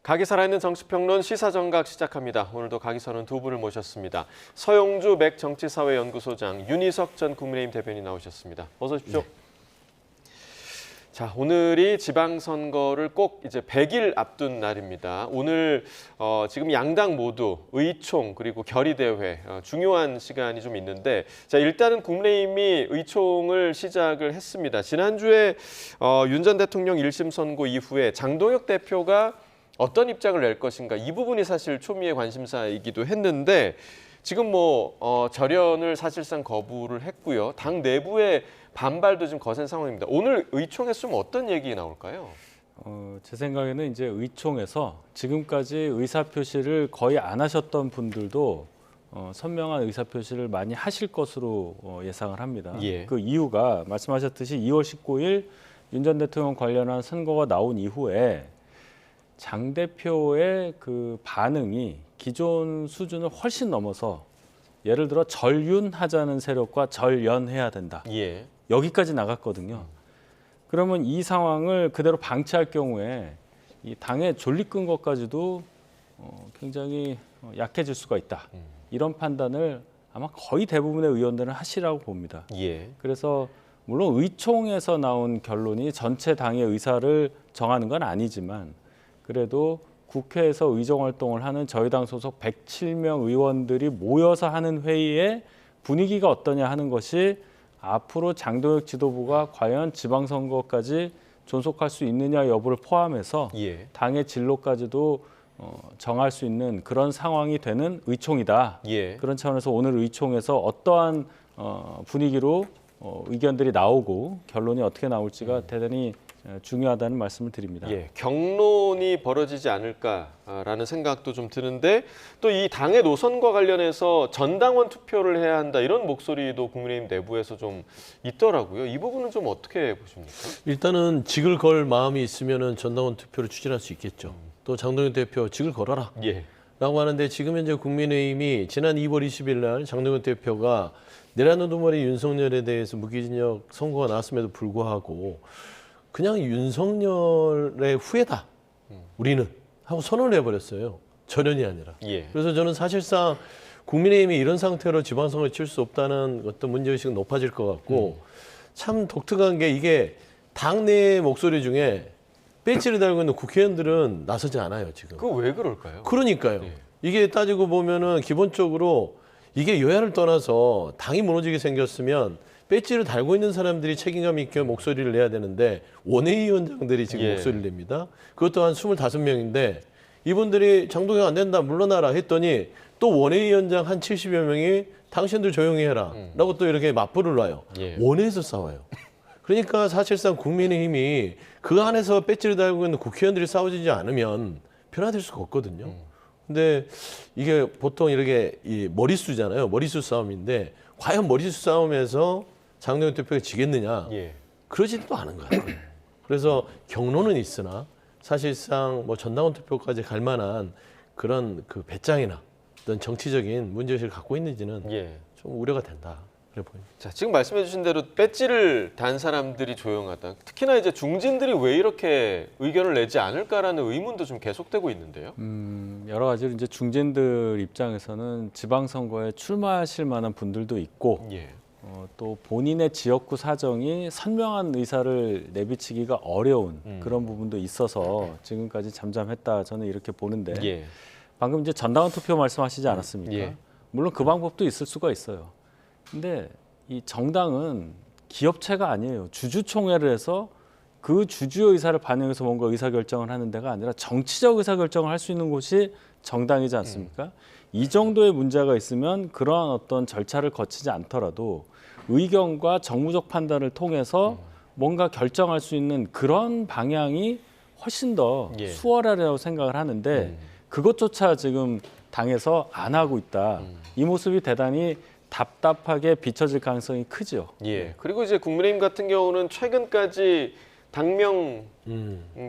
각이 살아있는 정치평론 시사정각 시작합니다. 오늘도 각이 서는 두 분을 모셨습니다. 서영주 맥정치사회연구소장, 윤희석 전 국민의힘 대변인 나오셨습니다. 어서 오십시오. 네. 자, 오늘이 지방선거를 꼭 이제 100일 앞둔 날입니다. 오늘 지금 양당 모두 의총 그리고 결의대회 중요한 시간이 좀 있는데, 자, 일단은 국민의힘이 의총을 시작을 했습니다. 지난주에 윤 전 대통령 1심 선고 이후에 장동혁 대표가 어떤 입장을 낼 것인가, 이 부분이 사실 초미의 관심사이기도 했는데, 지금 절연을 사실상 거부를 했고요. 당 내부의 반발도 좀 거센 상황입니다. 오늘 의총에서 좀 어떤 얘기 나올까요? 제 생각에는 이제 의총에서 지금까지 의사표시를 거의 안 하셨던 분들도 선명한 의사표시를 많이 하실 것으로 예상을 합니다. 예. 그 이유가 말씀하셨듯이 2월 19일 윤 전 대통령 관련한 선거가 나온 이후에 장 대표의 그 반응이 기존 수준을 훨씬 넘어서, 예를 들어 절윤하자는 세력과 절연해야 된다. 예. 여기까지 나갔거든요. 그러면 이 상황을 그대로 방치할 경우에 이 당의 존립근 것까지도 굉장히 약해질 수가 있다. 이런 판단을 아마 거의 대부분의 의원들은 하시라고 봅니다. 예. 그래서 물론 의총에서 나온 결론이 전체 당의 의사를 정하는 건 아니지만, 그래도 국회에서 의정활동을 하는 저희 당 소속 107명 의원들이 모여서 하는 회의의 분위기가 어떠냐 하는 것이 앞으로 장동혁 지도부가 과연 지방선거까지 존속할 수 있느냐 여부를 포함해서 예. 당의 진로까지도 정할 수 있는 그런 상황이 되는 의총이다. 예. 그런 차원에서 오늘 의총에서 어떠한 분위기로 의견들이 나오고 결론이 어떻게 나올지가 대단히 중요하다는 말씀을 드립니다. 예, 경론이 벌어지지 않을까라는 생각도 좀 드는데, 또 이 당의 노선과 관련해서 전당원 투표를 해야 한다, 이런 목소리도 국민의힘 내부에서 좀 있더라고요. 이 부분은 좀 어떻게 보십니까? 일단은 직을 걸 마음이 있으면은 전당원 투표를 추진할 수 있겠죠. 또 장동혁 대표 직을 걸어라. 예. 라고 하는데, 지금 현재 국민의힘이 지난 2월 20일 날 장동혁 대표가 내란 우두머리 윤석열에 대해서 무기징역 선고가 나왔음에도 불구하고 그냥 윤석열의 후예다, 우리는, 하고 선언을 해버렸어요. 절연이 아니라. 예. 그래서 저는 사실상 국민의힘이 이런 상태로 지방선거를 칠 수 없다는 어떤 문제의식은 높아질 것 같고, 참 독특한 게, 이게 당내의 목소리 중에 배지를 달고 있는 국회의원들은 나서지 않아요, 지금. 그거 왜 그럴까요? 그러니까요. 예. 이게 따지고 보면은 기본적으로 이게 여야를 떠나서 당이 무너지게 생겼으면 배지를 달고 있는 사람들이 책임감 있게 목소리를 내야 되는데, 원외위원장들이 지금 예. 목소리를 냅니다. 그것도 한 25명인데 이분들이 장동혁 안 된다, 물러나라 했더니 또 원외위원장 한 70여 명이 당신들 조용히 해라 라고 또 이렇게 맞불을 놔요. 예. 원외에서 싸워요. 그러니까 사실상 국민의힘이 그 안에서 배지를 달고 있는 국회의원들이 싸워지지 않으면 변화될 수가 없거든요. 근데 이게 보통 이렇게 이 머리수잖아요. 머리수 싸움인데, 과연 머리수 싸움에서 장동혁 대표가 지겠느냐? 예. 그러지도 않은 것 같아요. 그래서 경로는 있으나 사실상 전당원 투표까지 갈 만한 그런 그 배짱이나 어떤 정치적인 문제의식을 갖고 있는지는 예. 좀 우려가 된다, 그래 보입니다. 자, 지금 말씀해 주신 대로 배지를 단 사람들이 조용하다. 특히나 이제 중진들이 왜 이렇게 의견을 내지 않을까라는 의문도 좀 계속되고 있는데요. 여러 가지로 이제 중진들 입장에서는 지방선거에 출마하실 만한 분들도 있고, 예. 또 본인의 지역구 사정이 선명한 의사를 내비치기가 어려운 그런 부분도 있어서 지금까지 잠잠했다, 저는 이렇게 보는데, 예. 방금 이제 전당원 투표 말씀하시지 않았습니까? 예. 물론 그 방법도 있을 수가 있어요. 근데 이 정당은 기업체가 아니에요. 주주총회를 해서 그 주주의 의사를 반영해서 뭔가 의사결정을 하는 데가 아니라 정치적 의사결정을 할 수 있는 곳이 정당이지 않습니까? 이 정도의 문제가 있으면 그러한 어떤 절차를 거치지 않더라도 의견과 정무적 판단을 통해서 뭔가 결정할 수 있는 그런 방향이 훨씬 더 예. 수월하리라고 생각을 하는데, 그것조차 지금 당에서 안 하고 있다. 이 모습이 대단히 답답하게 비춰질 가능성이 크죠. 예. 그리고 이제 국민의힘 같은 경우는 최근까지 당명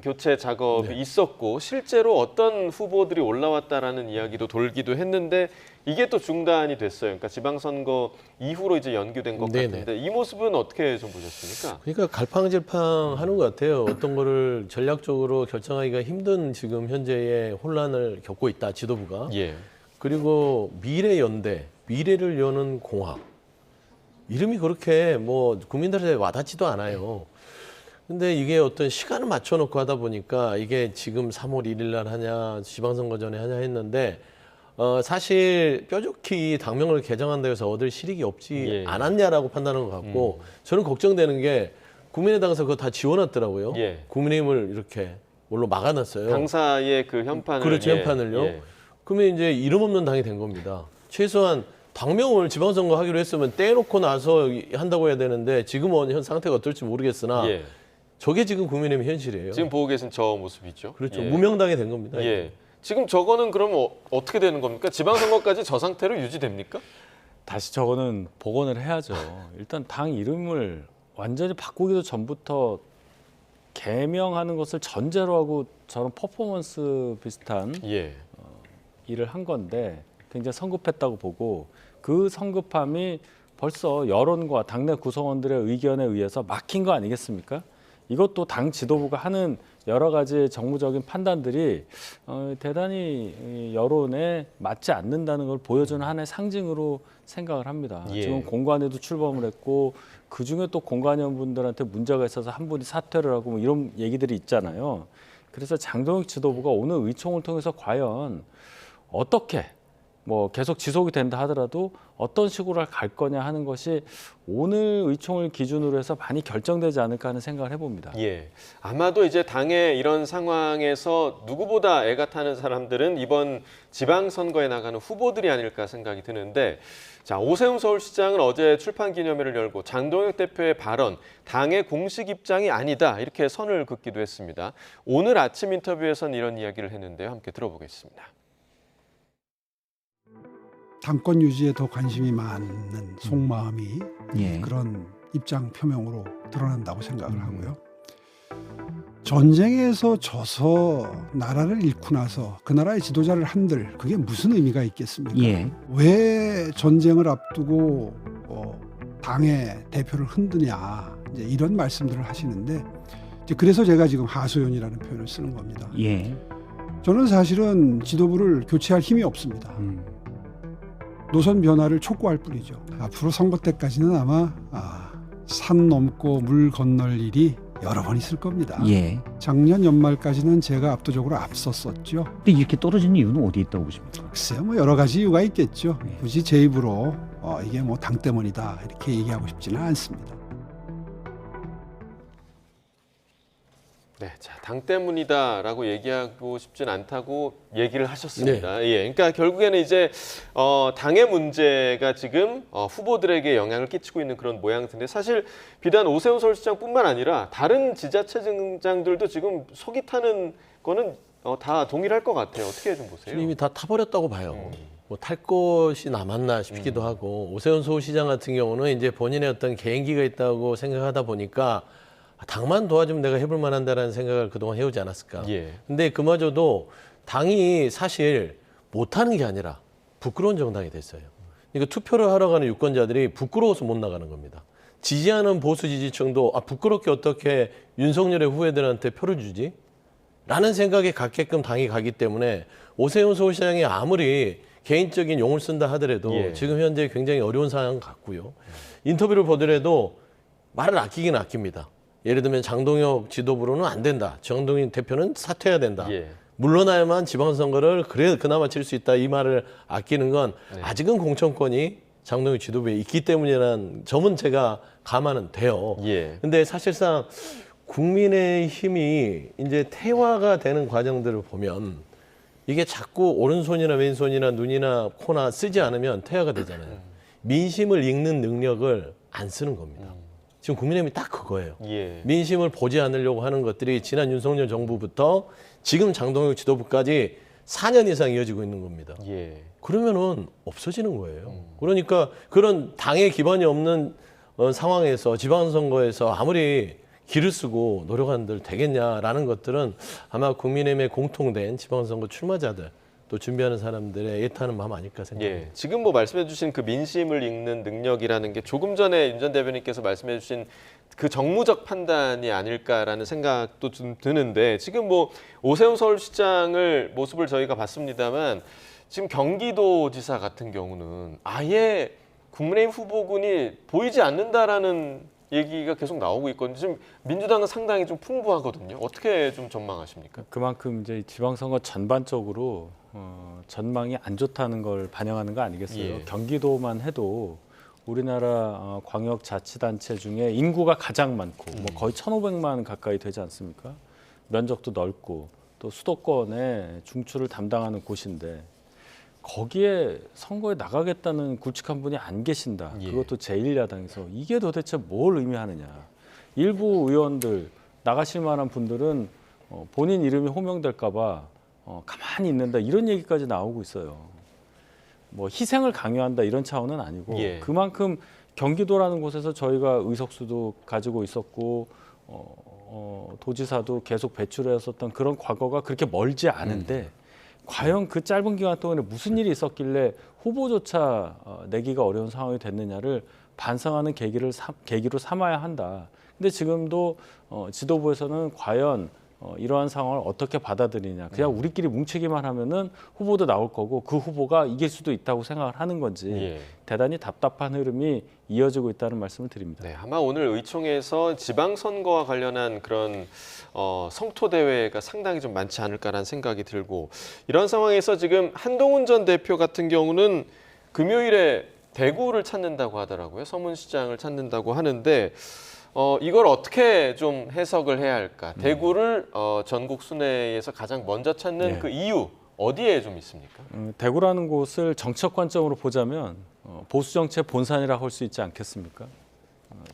교체 작업이 네. 있었고 실제로 어떤 후보들이 올라왔다라는 이야기도 돌기도 했는데 이게 또 중단이 됐어요. 그러니까 지방선거 이후로 이제 연기된 것 네네. 같은데 이 모습은 어떻게 좀 보셨습니까? 그러니까 갈팡질팡하는 것 같아요. 어떤 거를 전략적으로 결정하기가 힘든 지금 현재의 혼란을 겪고 있다, 지도부가. 예. 그리고 미래연대, 미래를 여는 공학. 이름이 그렇게 뭐 국민들한테 와닿지도 않아요. 근데 이게 어떤 시간을 맞춰놓고 하다 보니까 이게 지금 3월 1일 날 하냐, 지방선거 전에 하냐 했는데 사실 뾰족히 당명을 개정한다 해서 얻을 실익이 없지 예. 않았냐라고 판단한 것 같고 저는 걱정되는 게 국민의당에서 그거 다 지워놨더라고요. 예. 국민의힘을 이렇게 뭘로 막아놨어요. 당사의 그 현판을 그렇죠, 예, 현판을요. 예. 그러면 이제 이름 없는 당이 된 겁니다. 최소한 당명을 지방선거 하기로 했으면 떼놓고 나서 한다고 해야 되는데 지금은 현 상태가 어떨지 모르겠으나 예. 저게 지금 국민의힘 현실이에요. 지금 보고 계신 저 모습이죠. 그렇죠. 예. 무명당이 된 겁니다. 예. 지금 저거는 그럼 어떻게 되는 겁니까? 지방선거까지 저 상태로 유지됩니까? 다시 저거는 복원을 해야죠. 일단 당 이름을 완전히 바꾸기도 전부터 개명하는 것을 전제로 하고 저런 퍼포먼스 비슷한 예. 일을 한 건데 굉장히 성급했다고 보고 그 성급함이 벌써 여론과 당내 구성원들의 의견에 의해서 막힌 거 아니겠습니까? 이것도 당 지도부가 하는 여러 가지 정무적인 판단들이 대단히 여론에 맞지 않는다는 걸 보여주는 하나의 상징으로 생각을 합니다. 예. 지금 공관에도 출범을 했고 그중에 또 공관위원분들한테 문제가 있어서 한 분이 사퇴를 하고 뭐 이런 얘기들이 있잖아요. 그래서 장동혁 지도부가 오늘 의총을 통해서 과연 어떻게 뭐 계속 지속이 된다 하더라도 어떤 식으로 갈 거냐 하는 것이 오늘 의총을 기준으로 해서 많이 결정되지 않을까 하는 생각을 해봅니다. 예. 아마도 이제 당의 이런 상황에서 누구보다 애가 타는 사람들은 이번 지방선거에 나가는 후보들이 아닐까 생각이 드는데 자, 오세훈 서울시장은 어제 출판기념회를 열고 장동혁 대표의 발언, 당의 공식 입장이 아니다 이렇게 선을 긋기도 했습니다. 오늘 아침 인터뷰에서는 이런 이야기를 했는데요. 함께 들어보겠습니다. 당권 유지에 더 관심이 많은 속마음이 예. 그런 입장 표명으로 드러난다고 생각을 하고요. 전쟁에서 져서 나라를 잃고 나서 그 나라의 지도자를 한들 그게 무슨 의미가 있겠습니까? 예. 왜 전쟁을 앞두고 당의 대표를 흔드냐 이제 이런 말씀들을 하시는데 이제 그래서 제가 지금 하소연이라는 표현을 쓰는 겁니다. 예. 저는 사실은 지도부를 교체할 힘이 없습니다. 노선 변화를 촉구할 뿐이죠. 앞으로 선거 때까지는 아마 산 넘고 물 건널 일이 여러 번 있을 겁니다. 예. 작년 연말까지는 제가 압도적으로 앞섰었죠. 근데 이렇게 떨어진 이유는 어디에 있다고 보십니까? 글쎄요, 뭐 여러 가지 이유가 있겠죠. 네. 굳이 제 입으로 이게 뭐 당 때문이다 이렇게 얘기하고 싶지는 않습니다. 네, 자, 당 때문이다라고 얘기하고 싶진 않다고 얘기를 하셨습니다. 예, 그러니까 결국에는 이제 당의 문제가 지금 후보들에게 영향을 끼치고 있는 그런 모양새인데 사실 비단 오세훈 서울시장뿐만 아니라 다른 지자체장들도 지금 속이 타는 거는 다 동일할 것 같아요. 어떻게 좀 보세요? 이미 다 타버렸다고 봐요. 뭐 탈 것이 남았나 싶기도 하고 오세훈 서울시장 같은 경우는 이제 본인의 어떤 개인기가 있다고 생각하다 보니까 당만 도와주면 내가 해볼 만한다라는 생각을 그동안 해오지 않았을까. 예. 근데 그마저도 당이 사실 못하는 게 아니라 부끄러운 정당이 됐어요. 그러니까 투표를 하러 가는 유권자들이 부끄러워서 못 나가는 겁니다. 지지하는 보수 지지층도 부끄럽게 어떻게 윤석열의 후배들한테 표를 주지? 라는 생각이 갖게끔 당이 가기 때문에 오세훈 서울시장이 아무리 개인적인 용을 쓴다 하더라도 예. 지금 현재 굉장히 어려운 상황 같고요. 인터뷰를 보더라도 말을 아끼긴 아낍니다. 예를 들면 장동혁 지도부로는 안 된다. 장동혁 대표는 사퇴해야 된다. 예. 물러나야만 지방선거를 그나마 칠 수 있다. 이 말을 아끼는 건 아직은 공천권이 장동혁 지도부에 있기 때문이라는 점은 제가 감안은 돼요. 예. 근데 사실상 국민의힘이 이제 태화가 되는 과정들을 보면 이게 자꾸 오른손이나 왼손이나 눈이나 코나 쓰지 않으면 태화가 되잖아요. 민심을 읽는 능력을 안 쓰는 겁니다. 지금 국민의힘이 딱 그거예요. 예. 민심을 보지 않으려고 하는 것들이 지난 윤석열 정부부터 지금 장동혁 지도부까지 4년 이상 이어지고 있는 겁니다. 예. 그러면은 없어지는 거예요. 그러니까 그런 당의 기반이 없는 상황에서 지방선거에서 아무리 기를 쓰고 노력한들 되겠냐라는 것들은 아마 국민의힘의 공통된 지방선거 출마자들 또 준비하는 사람들의 애타는 마음 아닐까 생각합니다. 예, 지금 뭐 말씀해주신 그 민심을 읽는 능력이라는 게 조금 전에 윤 전 대변인께서 말씀해주신 그 정무적 판단이 아닐까라는 생각도 좀 드는데 지금 뭐 오세훈 서울시장을 모습을 저희가 봤습니다만 지금 경기도지사 같은 경우는 아예 국민의힘 후보군이 보이지 않는다라는 얘기가 계속 나오고 있거든요. 지금 민주당은 상당히 좀 풍부하거든요. 어떻게 좀 전망하십니까? 그만큼 이제 지방선거 전반적으로 전망이 안 좋다는 걸 반영하는 거 아니겠어요? 예. 경기도만 해도 우리나라 광역자치단체 중에 인구가 가장 많고 뭐 거의 1,500만 가까이 되지 않습니까? 면적도 넓고 또 수도권에 중추를 담당하는 곳인데 거기에 선거에 나가겠다는 굵직한 분이 안 계신다. 예. 그것도 제1야당에서 이게 도대체 뭘 의미하느냐. 일부 의원들 나가실 만한 분들은 본인 이름이 호명될까 봐 가만히 있는다 이런 얘기까지 나오고 있어요. 뭐 희생을 강요한다 이런 차원은 아니고 예. 그만큼 경기도라는 곳에서 저희가 의석수도 가지고 있었고 도지사도 계속 배출했었던 그런 과거가 그렇게 멀지 않은데 과연 그 짧은 기간 동안에 무슨 일이 있었길래 후보조차 내기가 어려운 상황이 됐느냐를 반성하는 계기로 삼아야 한다. 근데 지금도 지도부에서는 과연 이러한 상황을 어떻게 받아들이냐. 그냥 우리끼리 뭉치기만 하면은 후보도 나올 거고 그 후보가 이길 수도 있다고 생각을 하는 건지 예. 대단히 답답한 흐름이 이어지고 있다는 말씀을 드립니다. 네, 아마 오늘 의총에서 지방선거와 관련한 그런 성토 대회가 상당히 좀 많지 않을까라는 생각이 들고 이런 상황에서 지금 한동훈 전 대표 같은 경우는 금요일에 대구를 찾는다고 하더라고요. 서문시장을 찾는다고 하는데 이걸 어떻게 좀 해석을 해야 할까? 대구를 전국 순회에서 가장 먼저 찾는 네. 그 이유 어디에 좀 있습니까? 대구라는 곳을 정치적 관점으로 보자면 보수 정치의 본산이라고 할 수 있지 않겠습니까?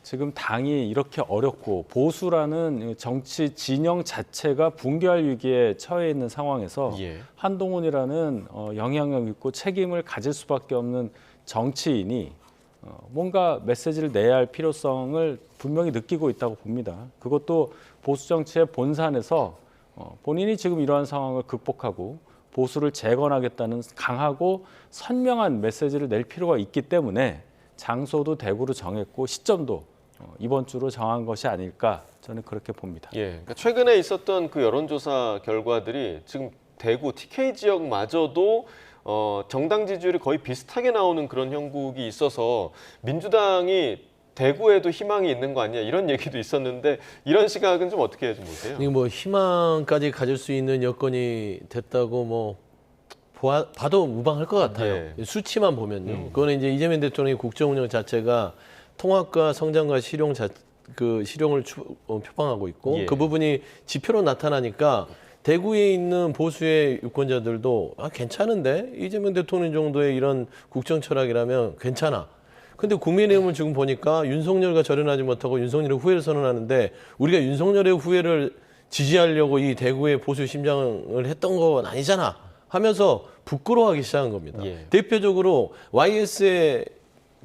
지금 당이 이렇게 어렵고 보수라는 정치 진영 자체가 붕괴할 위기에 처해 있는 상황에서 예. 한동훈이라는 영향력 있고 책임을 가질 수밖에 없는 정치인이 뭔가 메시지를 내야 할 필요성을 분명히 느끼고 있다고 봅니다. 그것도 보수 정치의 본산에서 본인이 지금 이러한 상황을 극복하고 보수를 재건하겠다는 강하고 선명한 메시지를 낼 필요가 있기 때문에 장소도 대구로 정했고 시점도 이번 주로 정한 것이 아닐까 저는 그렇게 봅니다. 예, 그러니까 최근에 있었던 그 여론조사 결과들이 지금 대구 TK 지역마저도 정당 지지율이 거의 비슷하게 나오는 그런 형국이 있어서 민주당이 대구에도 희망이 있는 거 아니냐 이런 얘기도 있었는데 이런 시각은 좀 어떻게 좀 보세요? 이게 뭐 희망까지 가질 수 있는 여건이 됐다고 뭐 봐도 무방할 것 같아요. 예. 수치만 보면요. 그거는 이제 이재명 대통령의 국정 운영 자체가 통합과 성장과 실용을 표방하고 있고 예. 그 부분이 지표로 나타나니까 대구에 있는 보수의 유권자들도 괜찮은데 이재명 대통령 정도의 이런 국정 철학이라면 괜찮아. 근데 국민의힘을 지금 보니까 윤석열과 절연하지 못하고 윤석열의 후회를 선언하는데 우리가 윤석열의 후회를 지지하려고 이 대구의 보수 심장을 했던 건 아니잖아 하면서 부끄러워하기 시작한 겁니다. 예. 대표적으로 YS의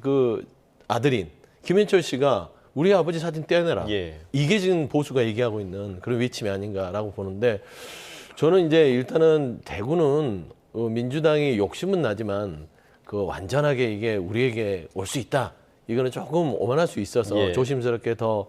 그 아들인 김현철 씨가 우리 아버지 사진 떼어내라. 예. 이게 지금 보수가 얘기하고 있는 그런 외침이 아닌가라고 보는데 저는 이제 일단은 대구는 민주당이 욕심은 나지만 그 완전하게 이게 우리에게 올 수 있다. 이거는 조금 오만할 수 있어서 예. 조심스럽게 더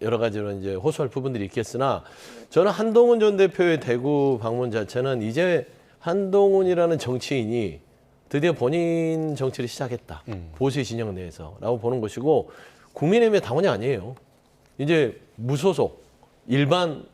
여러 가지로 이제 호소할 부분들이 있겠으나 저는 한동훈 전 대표의 대구 방문 자체는 이제 한동훈이라는 정치인이 드디어 본인 정치를 시작했다. 보수의 진영 내에서라고 보는 것이고 국민의힘의 당원이 아니에요. 이제 무소속 일반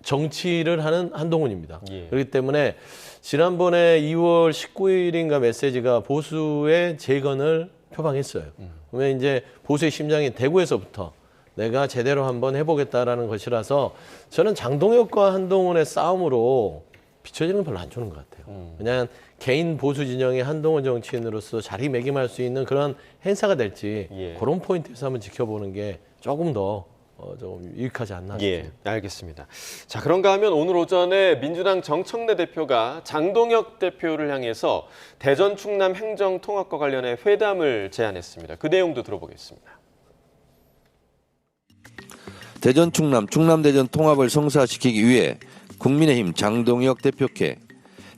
정치를 하는 한동훈입니다. 예. 그렇기 때문에 지난번에 2월 19일인가 메시지가 보수의 재건을 표방했어요. 그러면 이제 보수의 심장인 대구에서부터 내가 제대로 한번 해보겠다라는 것이라서 저는 장동혁과 한동훈의 싸움으로 비춰지는 건 별로 안 좋은 것 같아요. 그냥 개인 보수 진영의 한동훈 정치인으로서 자리매김할 수 있는 그런 행사가 될지 예. 그런 포인트에서 한번 지켜보는 게 조금 더 좀 유익하지 않나 싶습니다. 예, 알겠습니다. 자, 그런가 하면 오늘 오전에 민주당 정청래 대표가 장동혁 대표를 향해서 대전 충남 행정통합과 관련해 회담을 제안했습니다. 그 내용도 들어보겠습니다. 대전 충남, 충남대전 통합을 성사시키기 위해 국민의힘 장동혁 대표께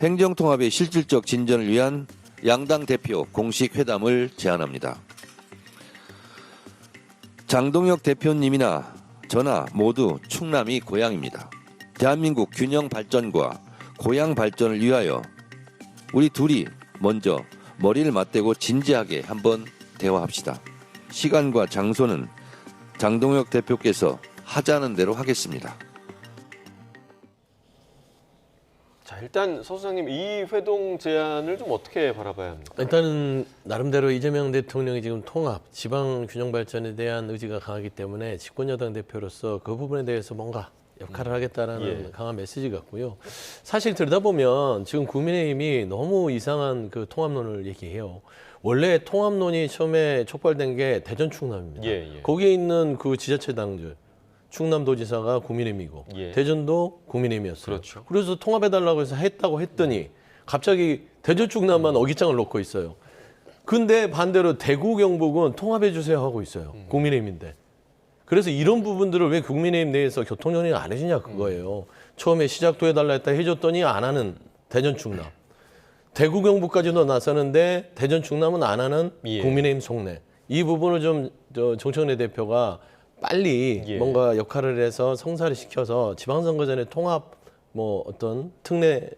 행정통합의 실질적 진전을 위한 양당 대표 공식 회담을 제안합니다. 장동혁 대표님이나 저나 모두 충남이 고향입니다. 대한민국 균형 발전과 고향 발전을 위하여 우리 둘이 먼저 머리를 맞대고 진지하게 한번 대화합시다. 시간과 장소는 장동혁 대표께서 하자는 대로 하겠습니다. 자, 일단 서 소장님 이 회동 제안을 좀 어떻게 바라봐야 합니까? 일단은 나름대로 이재명 대통령이 지금 통합, 지방 균형 발전에 대한 의지가 강하기 때문에 집권여당 대표로서 그 부분에 대해서 뭔가 역할을 하겠다라는 강한 메시지 같고요. 사실 들여다보면 지금 국민의힘이 너무 이상한 그 통합론을 얘기해요. 원래 통합론이 처음에 촉발된 게 대전 충남입니다. 거기에 있는 그 지자체당들, 충남도지사가 국민의힘이고 대전도 국민의힘이었어요. 그렇죠. 그래서 통합해달라고 해서 했다고 했더니 갑자기 대전 충남만 어깃장을 놓고 있어요. 근데 반대로 대구 경북은 통합해주세요 하고 있어요. 국민의힘인데. 그래서 이런 부분들을 왜 국민의힘 내에서 교통정리를 안 해주냐 그거예요. 처음에 시작도 해달라 했다 해줬더니 안 하는 대전 충남. 대구 경북까지도 나서는데 대전 충남은 안 하는 국민의힘 속내. 이 부분을 좀 정청래 대표가 빨리 뭔가 역할을 해서 성사를 시켜서 지방선거 전에 통합 뭐 어떤 특례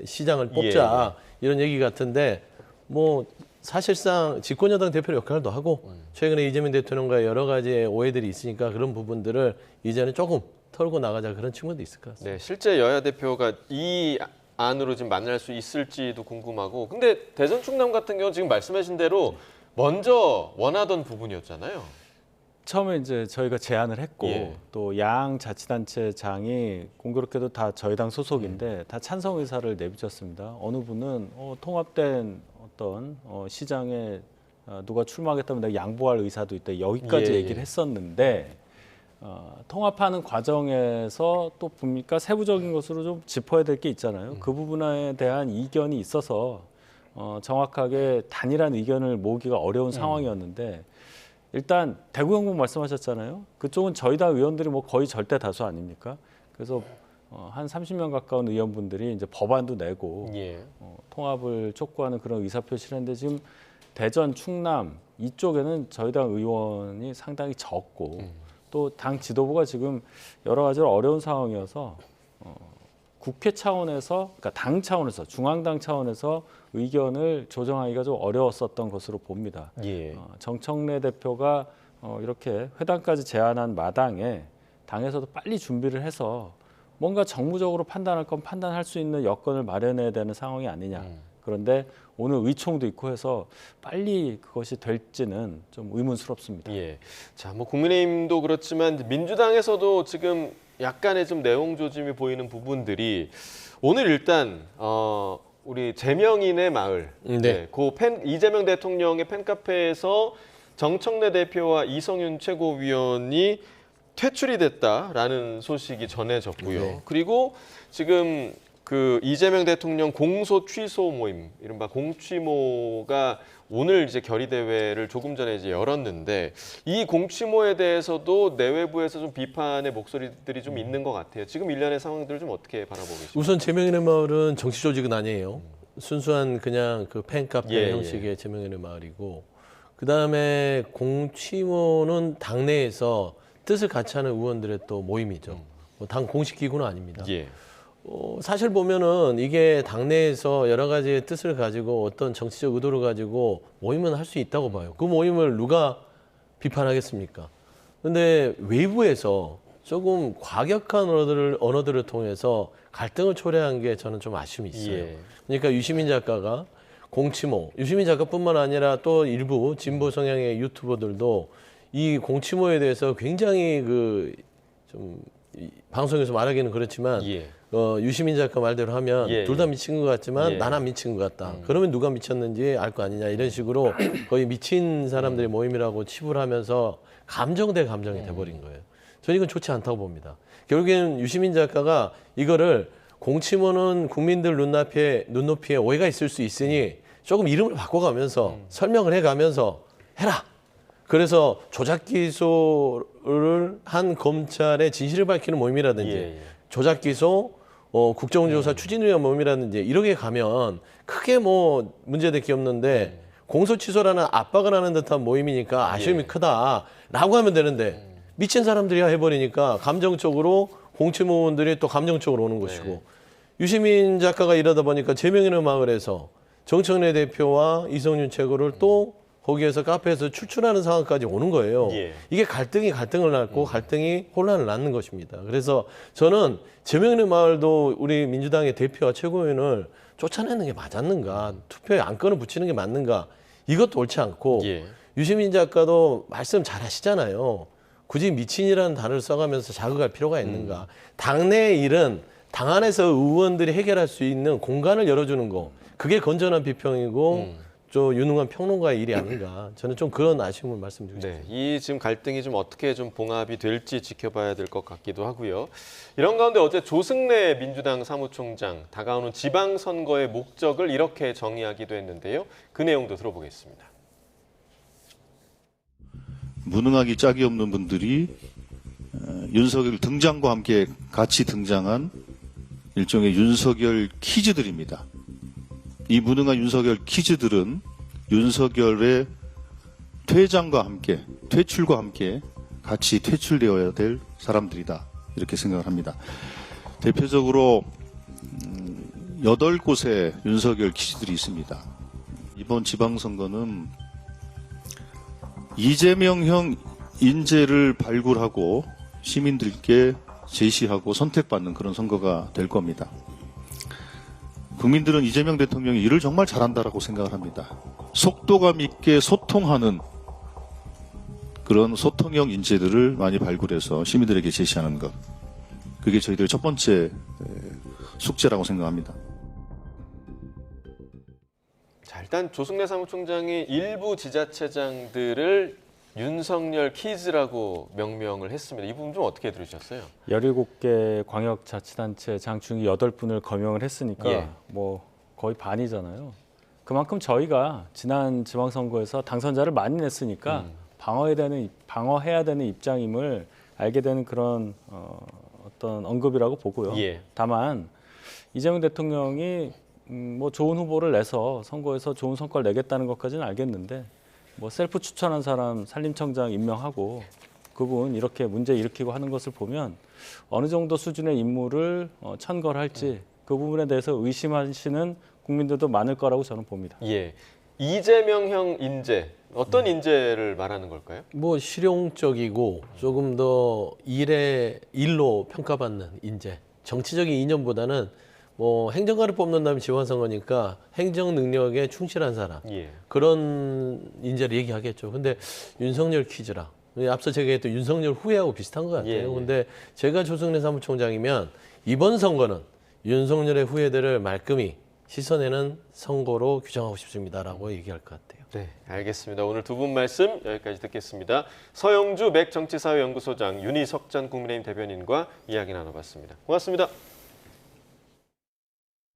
시장을 뽑자 이런 얘기 같은데 뭐 사실상 집권여당 대표 역할도 하고 최근에 이재명 대통령과 여러 가지의 오해들이 있으니까 그런 부분들을 이제는 조금 털고 나가자 그런 측면도 있을 것 같습니다. 네, 실제 여야 대표가 이 안으로 지금 만날 수 있을지도 궁금하고, 근데 대전 충남 같은 경우 지금 말씀하신 대로 먼저 원하던 부분이었잖아요. 처음에 이제 저희가 제안을 했고 또 양 자치단체장이 공교롭게도 다 저희 당 소속인데 다 찬성 의사를 내비쳤습니다. 어느 분은 통합된 어떤 시장에 누가 출마하겠다면 내가 양보할 의사도 있다. 여기까지 얘기를 했었는데 통합하는 과정에서 또 보니까 세부적인 것으로 좀 짚어야 될 게 있잖아요. 그 부분에 대한 이견이 있어서 정확하게 단일한 의견을 모으기가 어려운 상황이었는데 일단 대구 경북 말씀하셨잖아요. 그쪽은 저희 당 의원들이 뭐 거의 절대 다수 아닙니까? 그래서 한 30명 가까운 의원분들이 이제 법안도 내고 통합을 촉구하는 그런 의사표시를 했는데 지금 대전, 충남 이쪽에는 저희 당 의원이 상당히 적고 또 당 지도부가 지금 여러 가지로 어려운 상황이어서 국회 차원에서, 그러니까 당 차원에서, 중앙당 차원에서 의견을 조정하기가 좀 어려웠었던 것으로 봅니다. 정청래 대표가 이렇게 회담까지 제안한 마당에 당에서도 빨리 준비를 해서 뭔가 정무적으로 판단할 건 판단할 수 있는 여건을 마련해야 되는 상황이 아니냐. 그런데 오늘 의총도 있고 해서 빨리 그것이 될지는 좀 의문스럽습니다. 자, 뭐 국민의힘도 그렇지만 민주당에서도 지금 약간의 좀 내용 조짐이 보이는 부분들이 오늘 일단 우리 제명인의 마을, 이재명 대통령의 팬카페에서 정청래 대표와 이성윤 최고위원이 퇴출이 됐다라는 소식이 전해졌고요. 그리고 지금 그 이재명 대통령 공소 취소 모임, 이른바 공취모가 오늘 이제 결의대회를 조금 전에 이제 열었는데 이 공취모에 대해서도 내외부에서 좀 비판의 목소리들이 좀 있는 것 같아요. 지금 일련의 상황들을 좀 어떻게 바라보고 계십니까? 우선 제명인의 마을은 정치 조직은 아니에요. 순수한 그냥 그 팬카페 형식의 제명인의 마을이고, 그 다음에 공취모는 당내에서 뜻을 같이 하는 의원들의 또 모임이죠. 뭐 당 공식 기구는 아닙니다. 사실 보면은 이게 당내에서 여러 가지의 뜻을 가지고 어떤 정치적 의도를 가지고 모임은 할 수 있다고 봐요. 그 모임을 누가 비판하겠습니까? 근데 외부에서 조금 과격한 언어들을 통해서 갈등을 초래한 게 저는 좀 아쉬움이 있어요. 그러니까 유시민 작가가 공치모, 유시민 작가뿐만 아니라 또 일부 진보 성향의 유튜버들도 이 공치모에 대해서 굉장히 그 좀 방송에서 말하기는 그렇지만 유시민 작가 말대로 하면 둘 다 미친 것 같지만 난 안 미친 것 같다. 그러면 누가 미쳤는지 알 거 아니냐 이런 식으로 거의 미친 사람들의 모임이라고 치부를 하면서 감정 대 감정이 돼버린 거예요. 저는 이건 좋지 않다고 봅니다. 결국에는 유시민 작가가 이거를 공치모는 국민들 눈높이에 오해가 있을 수 있으니 조금 이름을 바꿔가면서 설명을 해가면서 해라. 그래서 조작 기소를 한 검찰의 진실을 밝히는 모임이라든지 예. 조작 기소, 국정조사 추진위원 모임이라든지 이렇게 가면 크게 뭐 문제될 게 없는데 공소 취소라는 압박을 하는 듯한 모임이니까 아쉬움이 예. 크다라고 하면 되는데 미친 사람들이야 해버리니까 감정적으로 공치무원들이 또 감정적으로 오는 것이고 네. 유시민 작가가 이러다 보니까 제명의 음악을 해서 정청래 대표와 이성윤 최고를 또 거기에서 카페에서 출출하는 상황까지 오는 거예요. 예. 이게 갈등을 낳고 갈등이 혼란을 낳는 것입니다. 그래서 저는 제명의 마을도 우리 민주당의 대표와 최고위원을 쫓아내는 게 맞았는가, 투표에 안건을 붙이는 게 맞는가, 이것도 옳지 않고 예. 유시민 작가도 말씀 잘 하시잖아요. 굳이 미친이라는 단어를 써가면서 자극할 필요가 있는가. 당내 일은 당 안에서 의원들이 해결할 수 있는 공간을 열어주는 거. 그게 건전한 비평이고 좀 유능한 평론가의 일이 아닌가. 저는 좀 그런 아쉬움을 말씀드리고 싶습니다. 네, 이 지금 갈등이 좀 어떻게 좀 봉합이 될지 지켜봐야 될 것 같기도 하고요. 이런 가운데 어제 조승래 민주당 사무총장 다가오는 지방선거의 목적을 이렇게 정의하기도 했는데요. 그 내용도 들어보겠습니다. 무능하기 짝이 없는 분들이 윤석열 등장과 함께 같이 등장한 일종의 윤석열 퀴즈들입니다. 이 무능한 윤석열 퀴즈들은 윤석열의 퇴장과 함께, 퇴출과 함께 같이 퇴출되어야 될 사람들이다. 이렇게 생각을 합니다. 대표적으로 8곳의 윤석열 퀴즈들이 있습니다. 이번 지방선거는 이재명형 인재를 발굴하고 시민들께 제시하고 선택받는 그런 선거가 될 겁니다. 국민들은 이재명 대통령이 일을 정말 잘한다라고 생각을 합니다. 속도감 있게 소통하는 그런 소통형 인재들을 많이 발굴해서 시민들에게 제시하는 것. 그게 저희들의 첫 번째 숙제라고 생각합니다. 자, 일단 조승래 사무총장이 일부 지자체장들을 윤석열 퀴즈라고 명명을 했습니다. 이 부분 좀 어떻게 들으셨어요? 17개 광역자치단체 장충이 8분을 거명을 했으니까 예. 뭐 거의 반이잖아요. 그만큼 저희가 지난 지방선거에서 당선자를 많이 냈으니까 방어해야 되는 입장임을 알게 되는 그런 어떤 언급이라고 보고요. 예. 다만 이재명 대통령이 뭐 좋은 후보를 내서 선거에서 좋은 성과를 내겠다는 것까지는 알겠는데 뭐 셀프 추천한 사람 산림청장 임명하고 그분 이렇게 문제 일으키고 하는 것을 보면 어느 정도 수준의 인물을 천거할지 그 부분에 대해서 의심하시는 국민들도 많을 거라고 저는 봅니다. 예. 이재명형 인재, 어떤 인재를 말하는 걸까요? 뭐 실용적이고 조금 더 일로 평가받는 인재. 정치적인 이념보다는 뭐 행정가를 뽑는다면 지방선거니까 행정 능력에 충실한 사람. 예. 그런 인재를 얘기하겠죠. 근데 윤석열 퀴즈라. 앞서 제가 했던 윤석열 후예하고 비슷한 것 같아요. 예, 예. 근데 제가 조승래 사무총장이면 이번 선거는 윤석열의 후예들을 말끔히 씻어내는 선거로 규정하고 싶습니다라고 얘기할 것 같아요. 네, 알겠습니다. 오늘 두 분 말씀 여기까지 듣겠습니다. 서영주 맥정치사회연구소장, 윤희석 전 국민의힘 대변인과 이야기 나눠봤습니다. 고맙습니다.